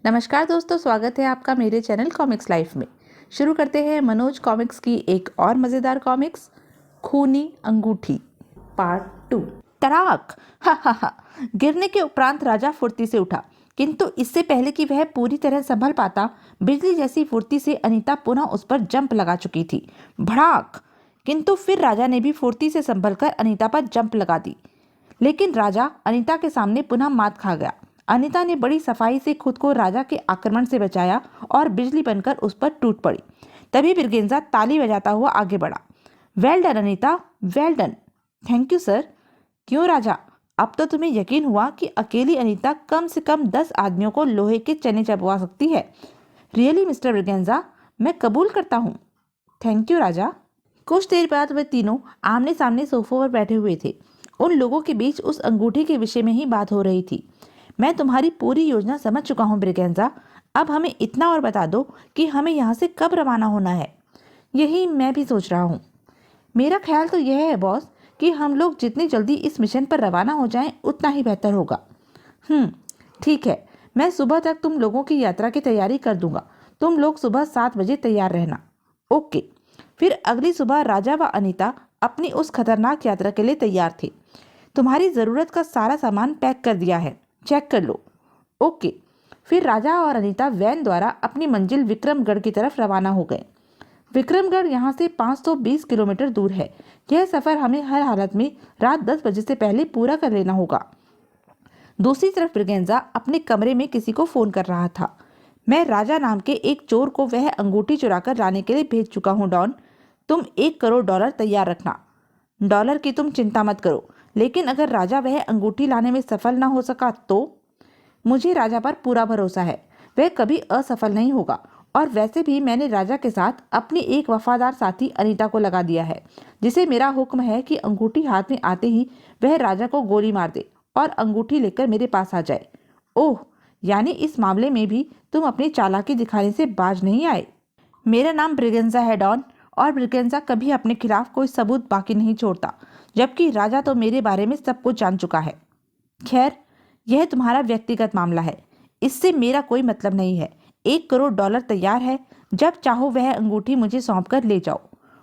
नमस्कार दोस्तों, स्वागत है आपका मेरे चैनल कॉमिक्स लाइफ में। शुरू करते हैं मनोज कॉमिक्स की एक और मज़ेदार कॉमिक्स, खूनी अंगूठी पार्ट 2। तड़ाक! हा हा हा! गिरने के उपरांत राजा फुर्ती से उठा, किंतु इससे पहले कि वह पूरी तरह संभल पाता, बिजली जैसी फुर्ती से अनीता पुनः उस पर जंप लगा चुकी थी। भड़ाक! किंतु फिर राजा ने भी फुर्ती से संभलकर अनीता पर जंप लगा दी, लेकिन राजा अनीता के सामने पुनः मात खा गया। अनीता ने बड़ी सफाई से खुद को राजा के आक्रमण से बचाया और बिजली बनकर उस पर टूट पड़ी। तभी ब्रिगेंजा ताली बजाता हुआ आगे बढ़ा। Well done Anita, well done. Thank you sir. क्यों राजा, अब तो तुम्हें यकीन हुआ कि अकेली अनीता कम से कम 10 आदमियों को लोहे के चने चबवा सकती है? रियली मिस्टर ब्रिगेंजा, मैं कबूल करता हूँ। थैंक यू राजा। कुछ देर बाद वे तीनों आमने सामने सोफों पर बैठे हुए थे। उन लोगों के बीच उस अंगूठी के विषय में ही बात हो रही थी। मैं तुम्हारी पूरी योजना समझ चुका हूँ ब्रिगेंजा। अब हमें इतना और बता दो कि हमें यहाँ से कब रवाना होना है। यही मैं भी सोच रहा हूँ। मेरा ख्याल तो यह है बॉस कि हम लोग जितनी जल्दी इस मिशन पर रवाना हो जाएं उतना ही बेहतर होगा। ठीक है, मैं सुबह तक तुम लोगों की यात्रा की तैयारी कर दूंगा। तुम लोग सुबह 7 बजे तैयार रहना। ओके। फिर अगली सुबह राजा व अनीता अपनी उस खतरनाक यात्रा के लिए तैयार थे। तुम्हारी ज़रूरत का सारा सामान पैक कर दिया है, चेक कर लो। ओके। फिर राजा और अनीता वैन द्वारा अपनी मंजिल विक्रमगढ़ की तरफ रवाना हो गए। विक्रमगढ़ यहाँ से 520 किलोमीटर दूर है। यह सफ़र हमें हर हालत में रात 10 बजे से पहले पूरा कर लेना होगा। दूसरी तरफ ब्रिगेंजा अपने कमरे में किसी को फ़ोन कर रहा था। मैं राजा नाम के एक चोर को वह अंगूठी चुराकर लाने के लिए भेज चुका हूँ डॉन। तुम $1 करोड़ तैयार रखना। डॉलर की तुम चिंता मत करो, लेकिन अगर राजा वह अंगूठी लाने में सफल न हो सका तो? मुझे राजा पर पूरा भरोसा है, वह कभी असफल नहीं होगा। और वैसे भी मैंने राजा के साथ अपनी एक वफादार साथी अनीता को लगा दिया है, जिसे मेरा हुक्म है कि अंगूठी हाथ में आते ही वह राजा को गोली मार दे और अंगूठी लेकर मेरे पास आ जाए। ओह, यानी इस मामले में भी तुम अपनी चालाकी दिखाने से बाज नहीं आए। मेरा नाम ब्रिगेंजा है डॉन, और ब्रिगेंजा कभी अपने खिलाफ कोई सबूत बाकी नहीं छोड़ता, जबकि राजा तो मेरे बारे में सब कुछ जान चुका है। खैर, यह तुम्हारा व्यक्तिगत मामला है, इससे मेरा कोई मतलब नहीं है। $1 करोड़ तैयार है, जब चाहो वह अंगूठी मुझे सौंप कर ले जाओ।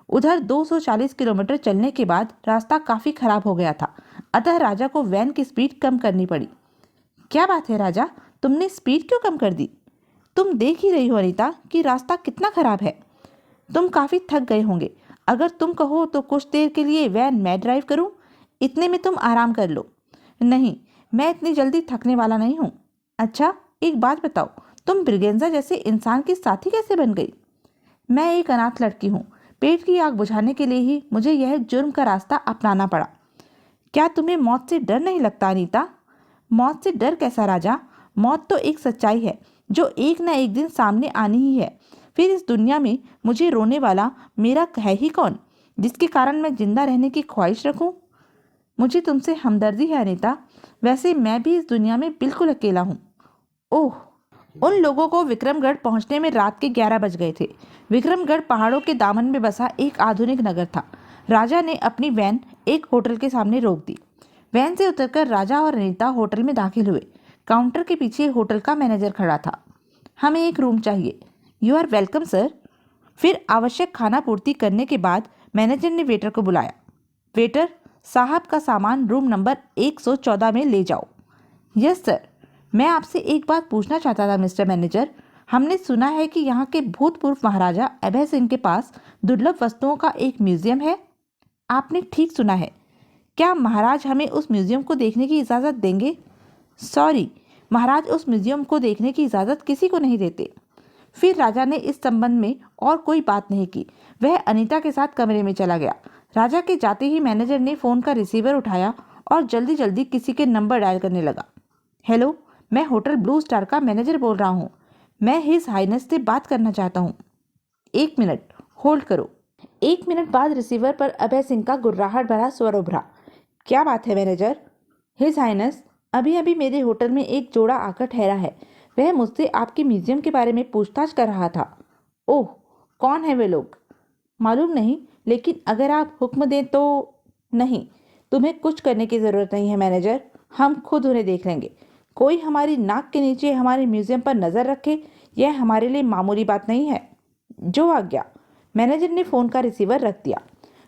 उधर 240 किलोमीटर चलने के बाद रास्ता काफ़ी खराब हो गया था, अतः राजा को वैन की स्पीड कम करनी पड़ी। क्या बात है राजा, तुमने स्पीड क्यों कम कर दी? तुम देख ही रही हो अनीता कि रास्ता कितना खराब है। तुम काफ़ी थक गए होंगे। अगर तुम कहो तो कुछ देर के लिए वैन मैं ड्राइव करूं? इतने में तुम आराम कर लो। नहीं, मैं इतनी जल्दी थकने वाला नहीं हूँ। अच्छा, एक बात बताओ, तुम ब्रिगेंजा जैसे इंसान की साथी कैसे बन गई? मैं एक अनाथ लड़की हूँ। पेट की आग बुझाने के लिए ही मुझे यह जुर्म का रास्ता अपनाना पड़ा। क्या तुम्हें मौत से डर नहीं लगता अनीता? मौत से डर कैसा राजा? मौत तो एक सच्चाई है जो एक न एक दिन सामने आनी ही है। फिर इस दुनिया में मुझे रोने वाला मेरा है ही कौन, जिसके कारण मैं जिंदा रहने की ख्वाहिश रखूं? मुझे तुमसे हमदर्दी है अनीता। वैसे मैं भी इस दुनिया में बिल्कुल अकेला हूँ। ओह! उन लोगों को विक्रमगढ़ पहुंचने में रात के 11 बज गए थे। विक्रमगढ़ पहाड़ों के दामन में बसा एक आधुनिक नगर था। राजा ने अपनी वैन एक होटल के सामने रोक दी। वैन से उतरकर राजा और अनीता होटल में दाखिल हुए। काउंटर के पीछे होटल का मैनेजर खड़ा था। हमें एक रूम चाहिए। You are welcome sir. फिर आवश्यक खाना पूर्ति करने के बाद मैनेजर ने वेटर को बुलाया। वेटर, साहब का सामान रूम नंबर 114 में ले जाओ। Yes sir. मैं आपसे एक बात पूछना चाहता था मिस्टर मैनेजर। हमने सुना है कि यहाँ के भूतपूर्व महाराजा अभय सिंह के पास दुर्लभ वस्तुओं का एक म्यूजियम है। आपने ठीक सुना है। क्या महाराज हमें उस म्यूजियम को देखने की इजाज़त देंगे? सॉरी, महाराज उस म्यूजियम को देखने की इजाज़त किसी को नहीं देते। फिर राजा ने इस संबंध में और कोई बात नहीं की। वह अनीता के साथ कमरे में चला गया। राजा के जाते ही मैनेजर ने फ़ोन का रिसीवर उठाया और जल्दी जल्दी किसी के नंबर डायल करने लगा। हेलो, मैं होटल ब्लू स्टार का मैनेजर बोल रहा हूँ। मैं हिज हाइनेस से बात करना चाहता हूँ। 1 मिनट होल्ड करो। 1 मिनट बाद रिसीवर पर अभय सिंह का गुर्राहट भरा स्वर उभरा। क्या बात है मैनेजर? हिज हाइनेस, अभी अभी मेरे होटल में एक जोड़ा आकर ठहरा है। वह मुझसे आपके म्यूजियम के बारे में पूछताछ कर रहा था। ओह, कौन है वे लोग? मालूम नहीं, लेकिन अगर आप हुक्म दें तो। नहीं, तुम्हें कुछ करने की ज़रूरत नहीं है मैनेजर, हम खुद उन्हें देख लेंगे। कोई हमारी नाक के नीचे हमारे म्यूजियम पर नजर रखे, यह हमारे लिए मामूली बात नहीं है। जो आज्ञा। मैनेजर ने फोन का रिसीवर रख दिया।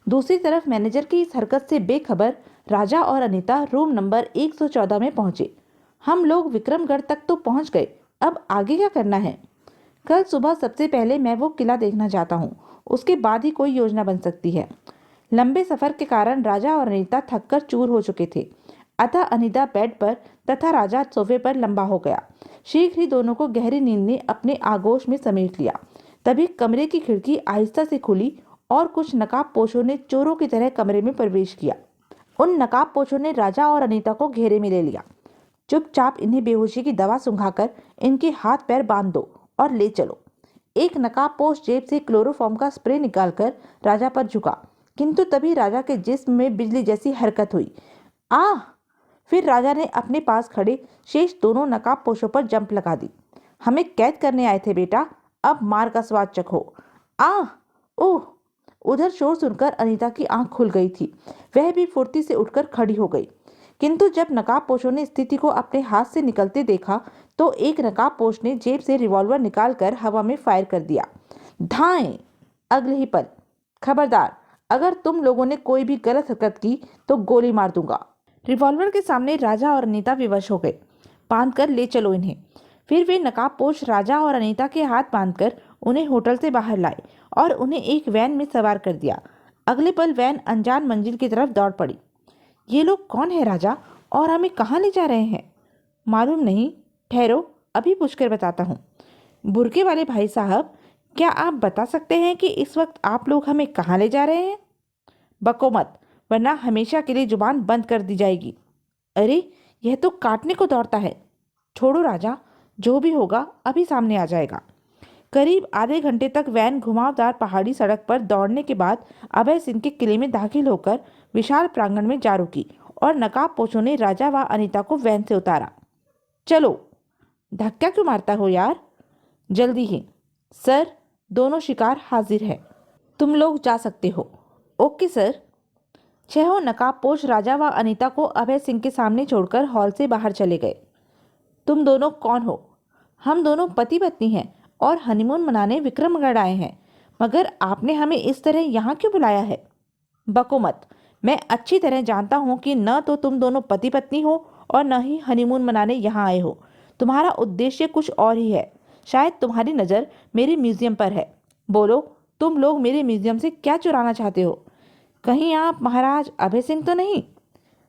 दूसरी तरफ मैनेजर की इस हरकत से बेखबर राजा और अनीता रूम नंबर 114 में पहुंचे। हम लोग विक्रमगढ़ तक तो पहुंच गए, अब आगे क्या करना है? कल सुबह सबसे पहले मैं वो किला देखना चाहता हूँ, उसके बाद ही कोई योजना बन सकती है। लंबे सफर के कारण राजा और अनीता थककर चूर हो चुके थे, अतः अनीता बेड पर तथा राजा सोफे पर लंबा हो गया। शीघ्र ही दोनों को गहरी नींद ने अपने आगोश में समेट लिया। तभी कमरे की खिड़की आहिस्ता से खुली और कुछ नकाबपोशों ने चोरों की तरह कमरे में प्रवेश किया। उन नकाबपोशों ने राजा और अनीता को घेरे में ले लिया। चुपचाप इन्हें बेहोशी की दवा सुंघाकर इनके हाथ पैर बांध दो और ले चलो। एक नकाबपोश जेब से क्लोरोफॉर्म का स्प्रे निकालकर राजा पर झुका, किंतु तभी राजा के जिस्म में बिजली जैसी हरकत हुई। आह! फिर राजा ने अपने पास खड़े शेष दोनों नकाबपोशों पर जंप लगा दी। हमें कैद करने आए थे बेटा, अब मार का स्वाद चखो। आह! ओह! उधर शोर सुनकर अनीता की आंख खुल गई थी। वह भी फुर्ती से उठकर खड़ी हो गई, किंतु जब नकाबपोशों ने स्थिति को अपने हाथ से निकलते देखा तो एक नकाबपोश ने जेब से रिवॉल्वर निकालकर हवा में फायर कर दिया। धाएं! अगले ही पल, खबरदार, अगर तुम लोगों ने कोई भी गलत हरकत की तो गोली मार दूंगा। रिवॉल्वर के सामने राजा और अनीता विवश हो गए। बांधकर ले चलो इन्हें। फिर वे नकाबपोश राजा और अनीता के हाथ बांधकर उन्हें होटल से बाहर लाए और उन्हें एक वैन में सवार कर दिया। अगले पल वैन अनजान मंजिल की तरफ दौड़ पड़ी। ये लोग कौन है राजा, और हमें कहाँ ले जा रहे हैं? मालूम नहीं, ठहरो, अभी पूछकर बताता हूँ। बुर्के वाले भाई साहब, क्या आप बता सकते हैं कि इस वक्त आप लोग हमें कहाँ ले जा रहे हैं? बको मत, वरना हमेशा के लिए जुबान बंद कर दी जाएगी। अरे, यह तो काटने को दौड़ता है। छोड़ो राजा, जो भी होगा अभी सामने आ जाएगा। करीब आधे घंटे तक वैन घुमावदार पहाड़ी सड़क पर दौड़ने के बाद अभय सिंह के किले में दाखिल होकर विशाल प्रांगण में जा रुकी और नकाबपोशों ने राजा व अनीता को वैन से उतारा। चलो, धक्का क्यों मारता हो यार? जल्दी ही। सर, दोनों शिकार हाजिर है, तुम लोग जा सकते हो। Okay sir. छहों नकाबपोश राजा व अनीता को अभय सिंह के सामने छोड़कर हॉल से बाहर चले गए। तुम दोनों कौन हो? हम दोनों पति पत्नी हैं और हनीमून मनाने विक्रमगढ़ आए हैं, मगर आपने हमें इस तरह यहाँ क्यों बुलाया है? बको मत, मैं अच्छी तरह जानता हूँ कि न तो तुम दोनों पति पत्नी हो और न ही हनीमून मनाने यहाँ आए हो। तुम्हारा उद्देश्य कुछ और ही है। शायद तुम्हारी नज़र मेरे म्यूजियम पर है। बोलो, तुम लोग मेरे म्यूजियम से क्या चुराना चाहते हो? कहीं आप महाराज अभय सिंह तो नहीं?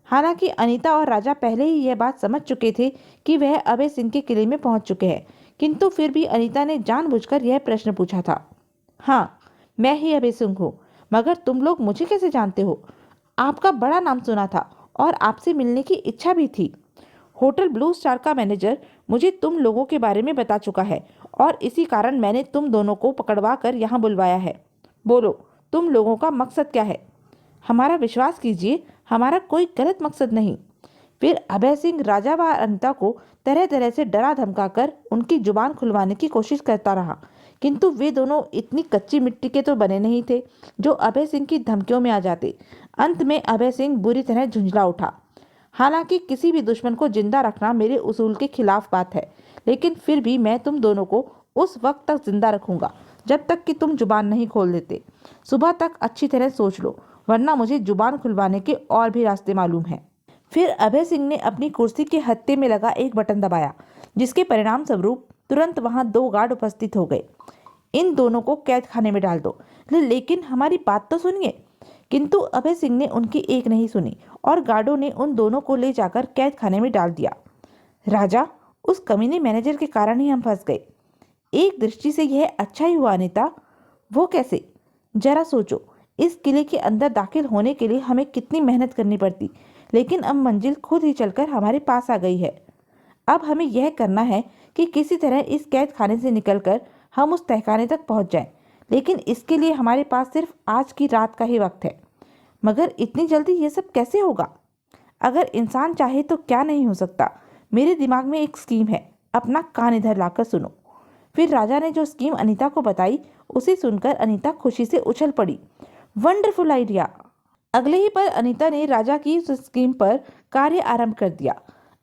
हालांकि अनीता और राजा पहले ही यह बात समझ चुके थे कि वह अभय सिंह के किले में पहुंच चुके हैं, किंतु फिर भी अनीता ने जानबूझकर यह प्रश्न पूछा था। हाँ, मैं ही अभय सिंह हूँ, मगर तुम लोग मुझे कैसे जानते हो? आपका बड़ा नाम सुना था और आपसे मिलने की इच्छा भी थी। होटल ब्लू स्टार का मैनेजर मुझे तुम लोगों के बारे में बता चुका है और इसी कारण मैंने तुम दोनों को पकड़वा कर यहाँ बुलवाया है। बोलो, तुम लोगों का मकसद क्या है? हमारा विश्वास कीजिए, हमारा कोई गलत मकसद नहीं। फिर अभय सिंह राजा व अनीता को तरह तरह से डरा धमकाकर उनकी जुबान खुलवाने की कोशिश करता रहा, किंतु वे दोनों इतनी कच्ची मिट्टी के तो बने नहीं थे जो अभय सिंह की धमकियों में आ जाते। अंत में अभय सिंह बुरी तरह झुंझला उठा। हालांकि किसी भी दुश्मन को जिंदा रखना मेरे उसूल के खिलाफ बात है, लेकिन फिर भी मैं तुम दोनों को उस वक्त तक जिंदा रखूंगा जब तक कि तुम जुबान नहीं खोल देते। सुबह तक अच्छी तरह सोच लो, वरना मुझे जुबान खुलवाने के और भी रास्ते मालूम हैं। फिर अभय सिंह ने अपनी कुर्सी के हत्थे में लगा एक बटन दबाया, जिसके परिणाम स्वरूप तुरंत वहां 2 गार्ड उपस्थित हो गए। इन दोनों को कैद खाने में डाल दो, लेकिन हमारी बात तो सुनिए। किंतु अभय सिंह ने उनकी एक नहीं सुनी और गार्डों ने उन दोनों को ले जाकर कैद खाने में डाल दिया। राजा, उस कमीने मैनेजर के कारण ही हम फंस गए। एक दृष्टि से यह अच्छा ही हुआ अनीता। वो कैसे? जरा सोचो, इस किले के अंदर दाखिल होने के लिए हमें कितनी मेहनत करनी पड़ती, लेकिन अब मंजिल खुद ही चलकर हमारे पास आ गई है। अब हमें यह करना है कि किसी तरह इस कैद खाने से निकलकर हम उस तहखाने तक पहुंच जाएं, लेकिन इसके लिए हमारे पास सिर्फ आज की रात का ही वक्त है। मगर इतनी जल्दी ये सब कैसे होगा? अगर इंसान चाहे तो क्या नहीं हो सकता। मेरे दिमाग में एक स्कीम है, अपना कान इधर लाकर सुनो। फिर राजा ने जो स्कीम अनीता को बताई, उसे सुनकर अनीता खुशी से उछल पड़ी। Wonderful idea. अगले ही पल अनीता ने राजा की उस स्कीम पर कार्य आरंभ कर दिया।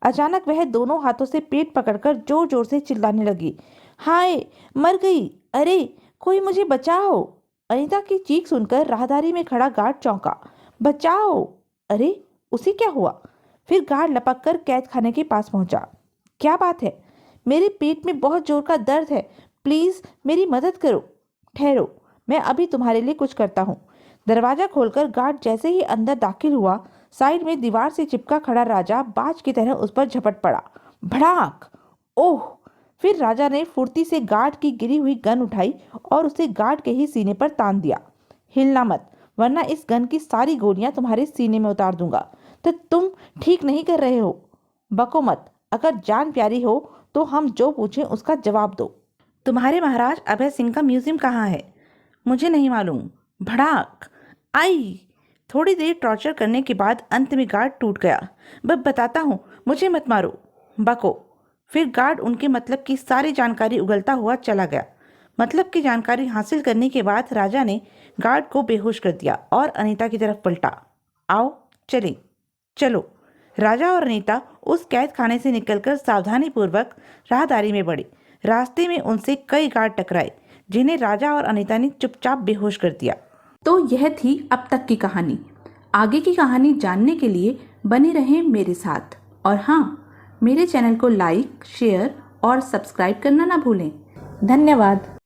अचानक वह दोनों हाथों से पेट पकड़कर जोर जोर से चिल्लाने लगी। हाय, मर गई! अरे, कोई मुझे बचाओ! अनीता की चीख सुनकर राहदारी में खड़ा गार्ड चौंका। बचाओ! अरे, उसे क्या हुआ? फिर गार्ड लपक कर कैद खाने के पास पहुंचा। क्या बात है? मेरे पेट में बहुत जोर का दर्द है, प्लीज मेरी मदद करो। ठहरो, मैं अभी तुम्हारे लिए कुछ करता हूँ। दरवाजा खोलकर गार्ड जैसे ही अंदर दाखिल हुआ, साइड में दीवार से चिपका खड़ा राजा बाज की तरह उस पर झपट पड़ा। भड़ाक! ओह! फिर राजा ने फुर्ती से गार्ड की गिरी हुई गन उठाई और उसे गार्ड के ही सीने पर तान दिया। हिलना मत, वरना इस गन की सारी गोलियां तुम्हारे सीने में उतार दूंगा। तो तुम ठीक नहीं कर रहे हो। बको मत, अगर जान प्यारी हो तो हम जो पूछें उसका जवाब दो। तुम्हारे महाराज अभय सिंह का म्यूजियम कहाँ है? मुझे नहीं मालूम। भड़ाक! आई! थोड़ी देर टॉर्चर करने के बाद अंत में गार्ड टूट गया। बताता हूँ, मुझे मत मारो। बको! फिर गार्ड उनके मतलब की सारी जानकारी उगलता हुआ चला गया। मतलब की जानकारी हासिल करने के बाद राजा ने गार्ड को बेहोश कर दिया और अनीता की तरफ पलटा। आओ चलें। चलो। राजा और अनीता उस कैद खाने से निकलकर सावधानी पूर्वक राहदारी में बढ़े। रास्ते में उनसे कई गार्ड टकराए, जिन्हें राजा और अनीता ने चुपचाप बेहोश कर दिया। तो यह थी अब तक की कहानी। आगे की कहानी जानने के लिए बने रहें मेरे साथ। और हाँ, मेरे चैनल को लाइक, शेयर और सब्सक्राइब करना ना भूलें। धन्यवाद।